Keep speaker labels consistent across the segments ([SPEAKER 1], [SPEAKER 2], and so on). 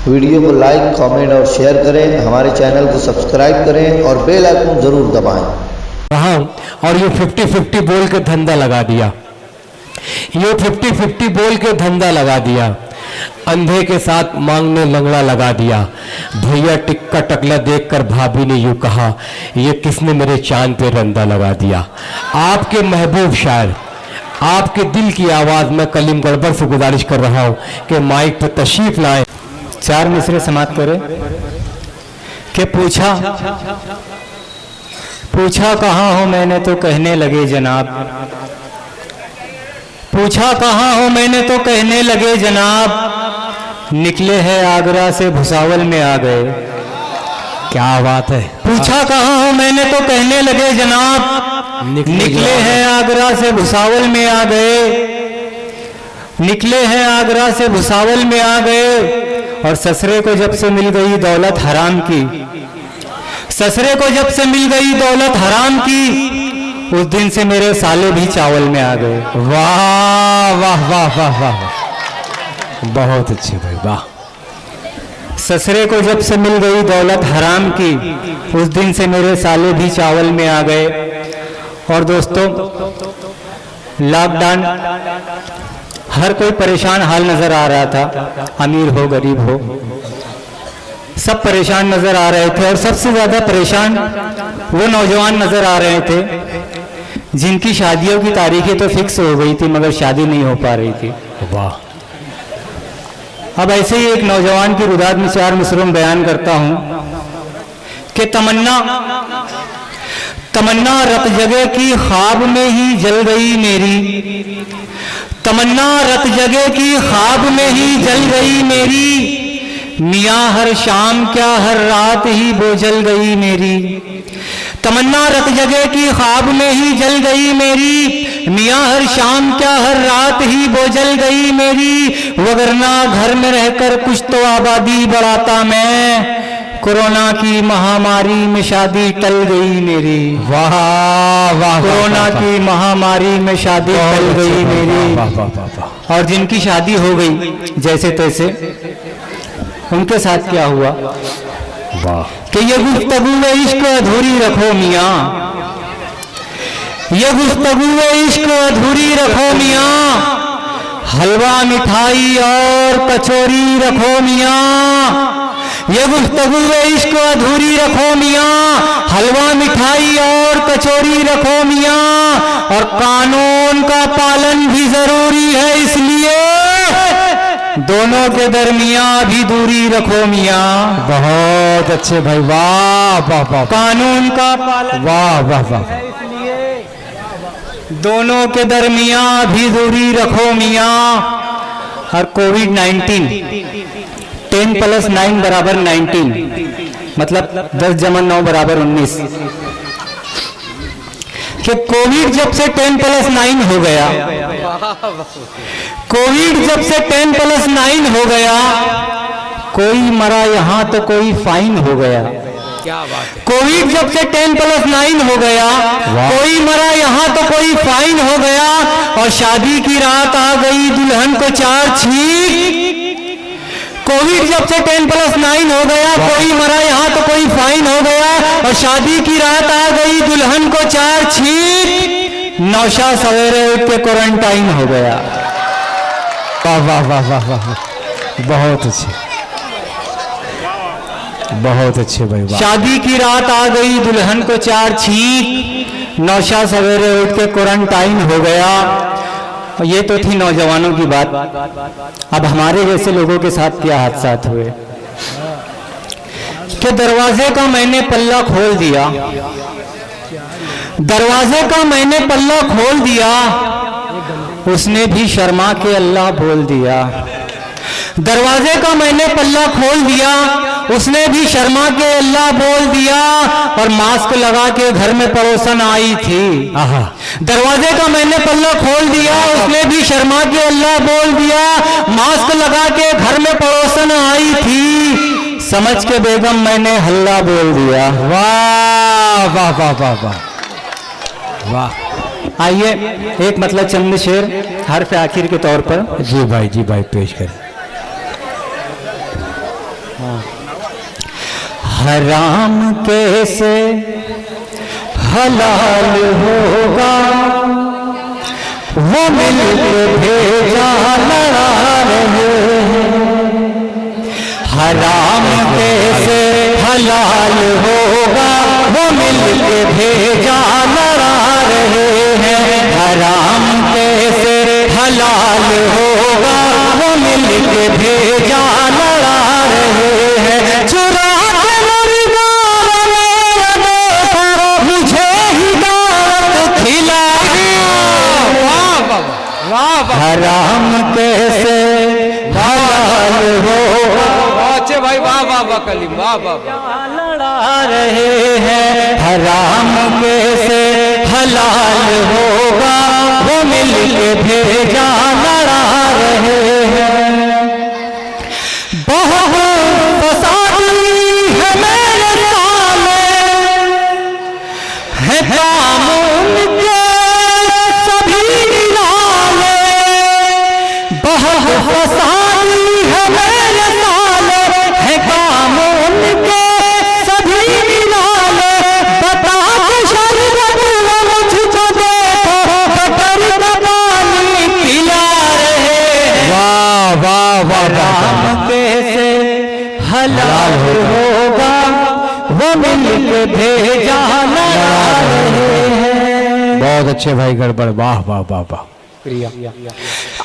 [SPEAKER 1] Video को like, comment और share करें। हमारे चैनल को सब्सक्राइब करें और बेल आइकन जरूर दबाएं।
[SPEAKER 2] हाँ, और ये 50-50 बोल के धंधा लगा दिया, ये 50-50 बोल के धंधा लगा दिया। अंधे के साथ मांगने लंगड़ा लगा दिया। भैया टिक्का टकला देखकर भाभी ने यूं कहा, ये किसने मेरे चांद पे रंदा लगा दिया। आपके महबूब शायर, आपके दिल की आवाज में कलीम गड़बड़ से गुजारिश कर रहा हूं कि माइक पर तशरीफ लाएं। 4 मिसरे समाप्त करें कि पूछा कहाँ हो मैंने तो कहने लगे जनाब, पूछा कहाँ हो मैंने तो कहने लगे जनाब, निकले हैं आगरा से भुसावल में आ गए। क्या बात है। पूछा कहाँ हो मैंने तो कहने लगे जनाब, निकले हैं आगरा से भुसावल में आ गए, निकले हैं आगरा से भुसावल में आ गए। और ससरे को जब से मिल गई दौलत हराम की, ससरे को जब से मिल गई दौलत हराम की, उस दिन से मेरे साले भी चावल में आ गए। वाह वाह वाह वाह वाह, बहुत अच्छे भाई, वाह। ससरे को जब से मिल गई दौलत हराम की, उस दिन से मेरे साले भी चावल में आ गए। और दोस्तों, लॉकडाउन हर कोई परेशान हाल नजर आ रहा था, अमीर हो गरीब हो सब परेशान नजर आ रहे थे। और सबसे ज्यादा परेशान वो नौजवान नजर आ रहे थे जिनकी शादियों की तारीखें तो फिक्स हो गई थी मगर शादी नहीं हो पा रही थी। वाह। अब ऐसे ही एक नौजवान की रुदाद में 4 मिसरों में बयान करता हूं कि तमन्ना रत जगह की ख्वाब में ही जल गई मेरी, तमन्ना रत जगह की ख्वाब में ही जल गई मेरी, मियाँ हर शाम क्या हर रात ही वो जल गई मेरी। तमन्ना रत जगह की ख्वाब में ही जल गई मेरी, मियाँ हर शाम क्या हर रात ही वो जल गई मेरी। वगरना घर में रहकर कुछ तो आबादी बढ़ाता मैं, कोरोना की महामारी में शादी टल गई मेरी। वाह वाह, कोरोना की महामारी में शादी टल गई मेरी। और जिनकी शादी हो गई जैसे तैसे, उनके साथ क्या हुआ? वाह। कि ये गुफ्तगू इश्क अधूरी रखो मियाँ, ये गुफ्तगू इश्क अधूरी रखो मियाँ, हलवा मिठाई और कचौरी रखो मियाँ। ये गुफ्तगू इश्क अधूरी रखो मियाँ, हलवा मिठाई और कचौरी रखो मियाँ। और कानून का पालन भी जरूरी है, इसलिए दोनों के दरमियां भी दूरी रखो मियाँ। बहुत अच्छे भाई, वाह वाह वाह। कानून का पालन, वाह वाह वाह, इसलिए दोनों के दरमियां भी दूरी रखो मियाँ। और कोविड-19 10+9 बराबर 19, मतलब 10 × 9 बराबर 19। कि कोविड जब से 10+9 हो गया, कोविड जब से 10+9 हो गया, कोई मरा यहाँ तो कोई फाइन हो गया। क्या बात है। कोविड जब से 10+9 हो गया, कोई मरा यहाँ तो कोई फाइन हो गया। और शादी की रात आ गई दुल्हन को 4 छींक। कोविड जब से 10+9 हो गया, कोई मरा यहाँ तो कोई फाइन हो गया। और शादी की रात आ गई दुल्हन को 4 छींक, नौशा सवेरे उठ के क्वारंटाइन हो गया। वाह वाह वाह वाह वाह, बहुत अच्छे, बहुत अच्छे भाई। शादी की रात आ गई दुल्हन को 4 छींक, नौशा सवेरे उठ के क्वारंटाइन हो गया। ये तो थी नौजवानों की बात। अब हमारे जैसे लोगों के साथ क्या हादसात हुए। कि दरवाजे का मैंने पल्ला खोल दिया, दरवाजे का मैंने पल्ला खोल दिया, उसने भी शर्मा के अल्लाह बोल दिया। दरवाजे का मैंने पल्ला खोल दिया, उसने भी शर्मा के अल्लाह बोल दिया। और मास्क लगा के घर में पड़ोसन आई थी। दरवाजे का मैंने पल्ला खोल दिया, उसने भी शर्मा के अल्लाह बोल दिया। मास्क लगा के घर में पड़ोसन आई थी, समझ के बेगम मैंने हल्ला बोल दिया। वाह वाह वाह वाह वाह वाह। आइए एक मतलब चंद शेर हर्फ आखिर के तौर पर। जी भाई पेश करें। हराम कैसे हलाल होगा, वो मिलके भेजा लड़ा रहे हैं। हराम कैसे हलाल होगा, वो मिलके भेजा लड़ा रहे हैं। हराम कैसे हलाल होगा, वो मिलके भेजा लड़ा रहे हैं। चुरा के मुझे हिदायत खिलाई, हराम कैसे हलाल होगा,
[SPEAKER 3] भाई वाह वाह वाह कलीम वाह वाह
[SPEAKER 2] लड़ा रहे हैं। हराम कैसे हलाल होगा, वो मिलके भेजा लड़ा रहे हैं। बहुत फसादी है मेरे साले, है कानून के सभी निराले। बहुत फसादी है मेरे साले, है कानून के सभी निराले। बता के शरबत वो मुझको देखो, बटर का पानी पिला रहे हैं। वाह वाह वाह, हराम कैसे हलाल होगा, वो मिलके भेजा लड़ा रहे हैं।
[SPEAKER 4] बहुत अच्छे भाई गड़बड़, वाह वाह वाह वाह।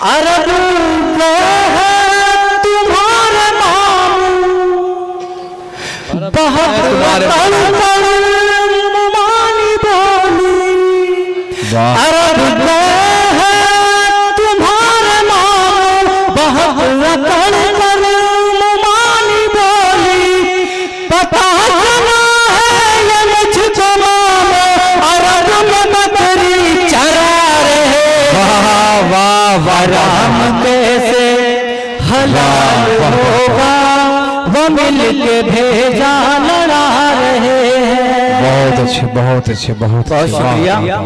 [SPEAKER 2] अरब के हैं तुम्हारे मामू, बहुत मानी बोली।
[SPEAKER 4] वाह
[SPEAKER 2] अरब के हैं तुम्हारे मामू, बहुत मानी बोली। पता चला है ये मुझको मामू, अरब में बकरी चरा रहे।
[SPEAKER 4] वाह वाह वाह।
[SPEAKER 2] हराम कैसे हलाल होगा, वो मिलके भेजा लड़ा रहे हैं।
[SPEAKER 4] बहुत अच्छे बहुत अच्छे बहुत अच्छे,
[SPEAKER 2] शुक्रिया
[SPEAKER 4] वाह।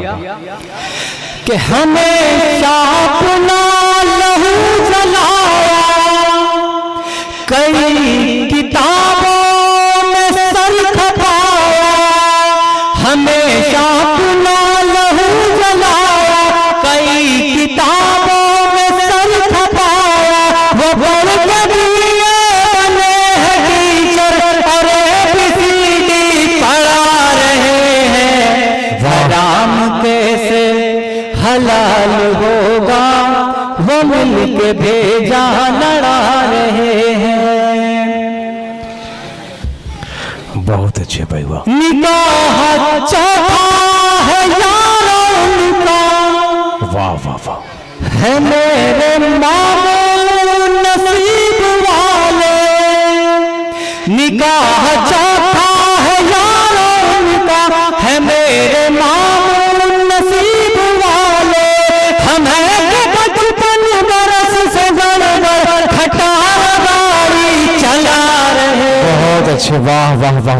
[SPEAKER 2] कि हमेशा अपना लहू जलाया, कई किताबों में सर खपाया। हमेशा अपना लहू जलाया, कई किताबों में सर खपाया। वो पढ़ के दिए बने हैं टीचर, और ABCD पढ़ा रहे हैं। हराम कैसे हलाल होगा, वो मिलके भेजा लड़ा रहे हैं।
[SPEAKER 4] बहुत अच्छे भाई, वाह।
[SPEAKER 2] निकाह चौथा है यारों उनका,
[SPEAKER 4] वाह वाह वाह।
[SPEAKER 2] है मेरे मामू नसीब वाले। निकाह चौथा है यारों उनका, है मेरे मामू नसीब वाले। हमें बचपन बरस से गड़बड़ खटार गाड़ी चला रहे।
[SPEAKER 4] बहुत अच्छे, वाह वाह वाह।